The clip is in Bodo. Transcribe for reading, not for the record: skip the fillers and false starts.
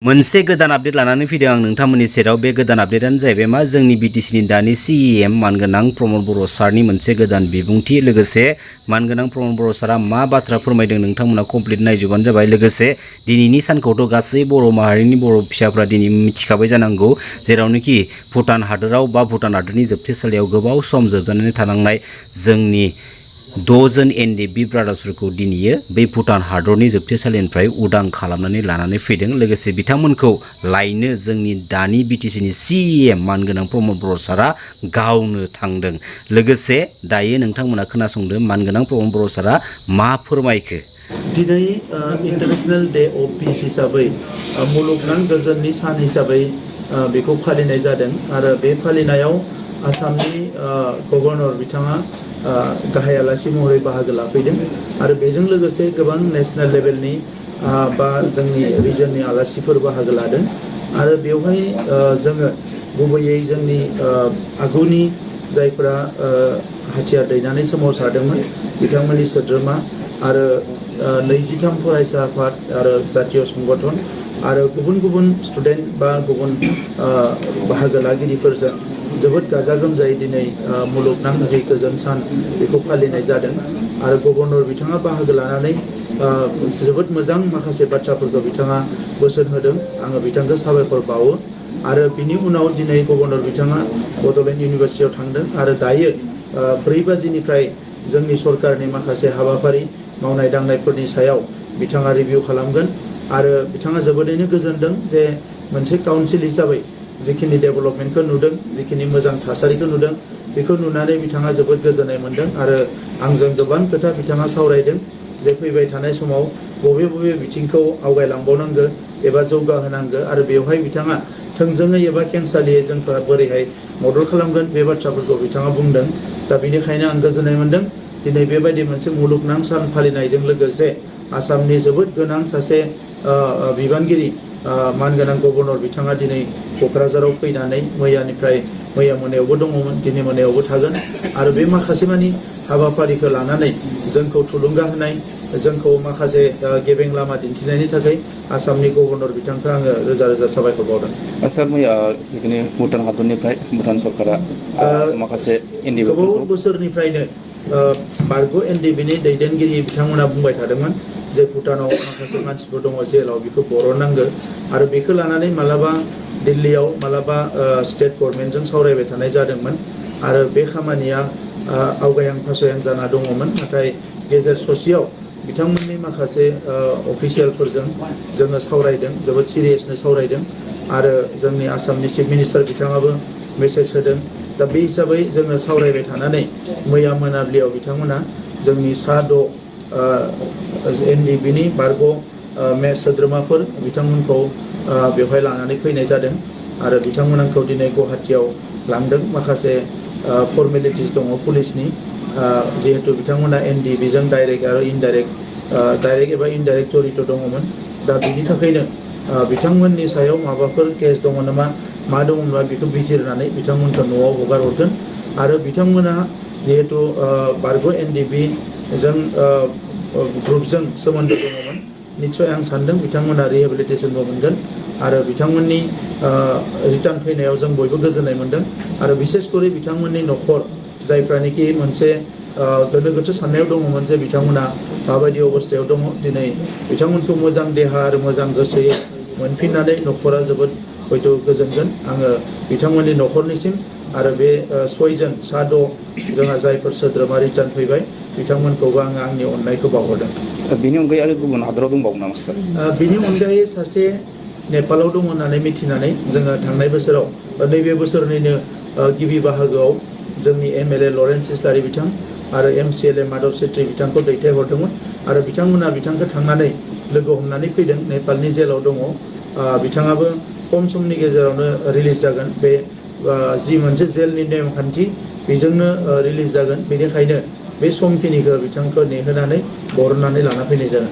मोनसे गोदान आपडेट लानानै फैदों आं नोंथांमोननि सेराव। बे गोदान आपडेटानो जाहैबाय मा जोंनि बिटिसिनि दानि सिएम मानगोनां प्रमद बर' सारनि मोनसे गोदान बिबुंथि। लोगोसे मानगोनां प्रमद बर' सारा मा बाथ्रा फोरमायदों नोंथांमोना कमप्लिट नायजोबानो जाबाय। लोगोसे दिनैनि सानखौथ' गासै बर' माहारिनि बर' फिसाफ्रा दिनै मिथिखाबाय जानांगौ, जेरावनोखि भुटान हादोराव बा भुटान हादोरनि जोबथेसालियाव गोबाव सम जोबनानै थानांनाय जोंनि 6 जन एनडिएफबि ब्रादार्सफोरखौ दिनैयो बै भुटान हादरनि जोबथेसालिनिफ्राय उदां खालामनानै लानानै फैदों। लोगोसे बिथांमोनखौ लायनो जोंनि दानि बिटिसिनि सिएम मानगोनां प्रमद बर' सारा गावनो थांदों। लोगोसे दायो नोंथांमोना खोनासंदों मानगोनां प्रमद बर' सारा मा फोरमायखो। दिनै इन्टारनेशनेल डे अफ पिस हिसाबै मुलुगनां गोजोननि सान हिसाबै बेखौ फालिनाय जादों आरो बे फालिनायाव आसामनि गभर्नर बिथाङा गाहाय आलासि महरै बाहागो लाफैदों आरो बेजों लोगोसे गोबां नेशनेल लेभेलनि बा जोंनि रिजननि आलासिफोर बाहागो लादों आरो बेवहाय जोङो गुबैयै जोंनि आगुनि जायफोरा हाथियार दैनानै सोमावसारदोंमोन बिथांमोननि सोद्रोमा आरो 23 फरायसा आफाद आरो जातीय संगठन आरो गुबुन गुबुन स्टुडेन्ट बा गुबुन बाहागो लागिरिफोरजों जोबोद गाजा गोमजायै दिनै मुलुगनां जि गोजोन सान बेखौ फालिनाय जादों आरो गभर्नर बिथाङा बाहागो लानानै जोबोद मोजां माखासे बाथ्राफोरखौ बिथाङा बोसोन होदों। आङो बिथांखौ साबायखर बावो आरो बिनि उनाव दिनै गभर्नर बिथाङा बड'लेण्ड इउनिभारसिटियाव थांदों आरो दायो 4 बाजिनिफ्राय जोंनि सरकारनि माखासे हाबाफारि मावनाय दांनायफोरनि सायाव बिथाङा रिभिउ खालामगोन आरो बिथाङा जोबोदैनो गोजोनदों जे मोनसे काउन्सिल हिसाबै जिखिनि डेभेलपमेन्टखौ नुदों, जिखिनि मोजां थासारिखौ नुदों, बेखौ नुनानै बिथाङा जोबोद गोजोननाय मोनदों आरो आंजों गोबां खोथा बिथाङा सावरायदों जे फैबाय थानाय समाव बबे बबे बिथिंखौ आवगायलांबावनांगौ एबा जौगाहोनांगौ आरो बेवहाय बिथाङा थोंजोङै एबा खेंसालियै जोंखौ बोरैहाय मदद खालामगोन बे बाथ्राफोरखौ बिथाङा बुंदों। दा बेनिखायनो आं गोजोननाय मोनदों दिनै बेबायदि मोनसे मुलुगनां सान फालिनायजों लोगोसे आसामनि जोबोद गोनां सासे बिबानगिरि मानगोनां गभर्नर बिथाङा दिनै क'क्राझाराव फैनानै मैया मोनायावबो दङमोन, दिनै मोनायावबो थागोन आरो बे माखासे मानि हाबाफारिखौ लानानै जोंखौ थुलुंगा होनाय, जोंखौ माखासे गेबें लामा दिन्थिनायनि थाखाय आसामनि गभर्नर बिथांखौ आङो रोजा रोजा साबायखर बावदों। सार मैया बिदिनो भुटान हादरनिफ्राय भुटान सरकारा माखासे गोबाव बोसोरनिफ्रायनो बारग' एनडिएफबिनि दैदेनगिरि बिथांमोना बुंबाय थादोंमोन जे भुटानाव माखासे मानसिफोर दङ जेलाव बेखौ बरननांगौ आरो बेखौ लानानै मालाबा दिल्लीयाव मालाबा स्टेट गभर्नमेन्टजों सावरायबाय थानाय जादोंमोन आरो बे खामानिया आवगायां फासयां जाना दङमोन। नाथाय गेजेर ससेयाव बिथांमोननि माखासे अफिसियेलफोरजों जोङो सावरायदों, जोबोद सिरियासनो सावरायदों आरो जोंनि आसामनि चिफ मिनिस्टार बिथाङाबो मेसेज होदों। दा बे हिसाबै जोङो सावरायबाय थानानै मैया मोनाबिलियाव बिथांमोना जोंनि सा 6 एनडिएफबिनि बारग' सोद्रोमाफोर बिथांमोनखौ बेवहाय लानानै फैनाय जादों आरो बिथांमोनखौ दिनै गुवाहाटियाव लांदों। माखासे फर्मेलिटिस दङ पुलिसनि, जिहेतु बिथांमोना एनडिएफबिजों डाइरेक्ट आरो डाइरेक्ट एबा इनडाइरेक्ट जड़ित दङमोन। दा बिनि थाखायनो बिथांमोननि सायाव माबाफोर केस दङ नामा मा दङब्ला बेखौ बिजिरनानै बिथांमोनखौ न'आव हगार हरगोन आरो बिथांमोना जिहेतु बारग' एनडिएफबिजों ग्रुपजों सोमोन्दो दङमोन, निस्सय आं सान्दों बिथांमोना रिहेबिलिटेसनबो मोनगोन आरो बिथांमोननि रिटार्न फैनायाव जों बयबो गोजोननाय मोनदों आरो बिसेसकरि बिथांमोननि न'खर जायफ्रानोखि मोनसे गोनो गोथो साननायाव दङमोन जे बिथांमोना माबायदि अबस्थायाव दङ, दिनै बिथांमोनखौ मोजां देहा आरो मोजां गोसोयै मोनफिननानै न'खरा जोबोद हयथ' गोजोनगोन। आङो बिथांमोननि न'खरनिसिम आरो बे 6 जन सा 6 जोंहा जायफोर सोद्रोमा रिटार्न फैबाय बिथांमोनखौबो आङो आंनि अननायखौ बावहरदों। बेनि अनगायै आरो गुबुन हादराव दंबावो नामा सार? बिनि अनगायै सासे नेपालाव दङ होननानै मिथिनानै जोङो थांनाय बोसोराव नैबे बोसोरनिनो गिबि बाहागोआव जोंनि एमएलए लरेन्स इस्लारि बिथां आरो एमसिएलए माधव सेट्रि बिथांखौ दैथायहरदोंमोन आरो बिथांमोना बिथांखौ थांनानै लोगो हमनानै फैदों। नेपालनि जेलाव दङ, बिथाङाबो खम समनि गेजेरावनो रिलिज जागोन। बे जि मोनसे जेलनि नेमखान्थि बेजोंनो रिलिज जागोन, बेनिखायनो बे समखिनिखौ बिथांखौ नेहोनानै बरननानै लाना फैनाय जागोन।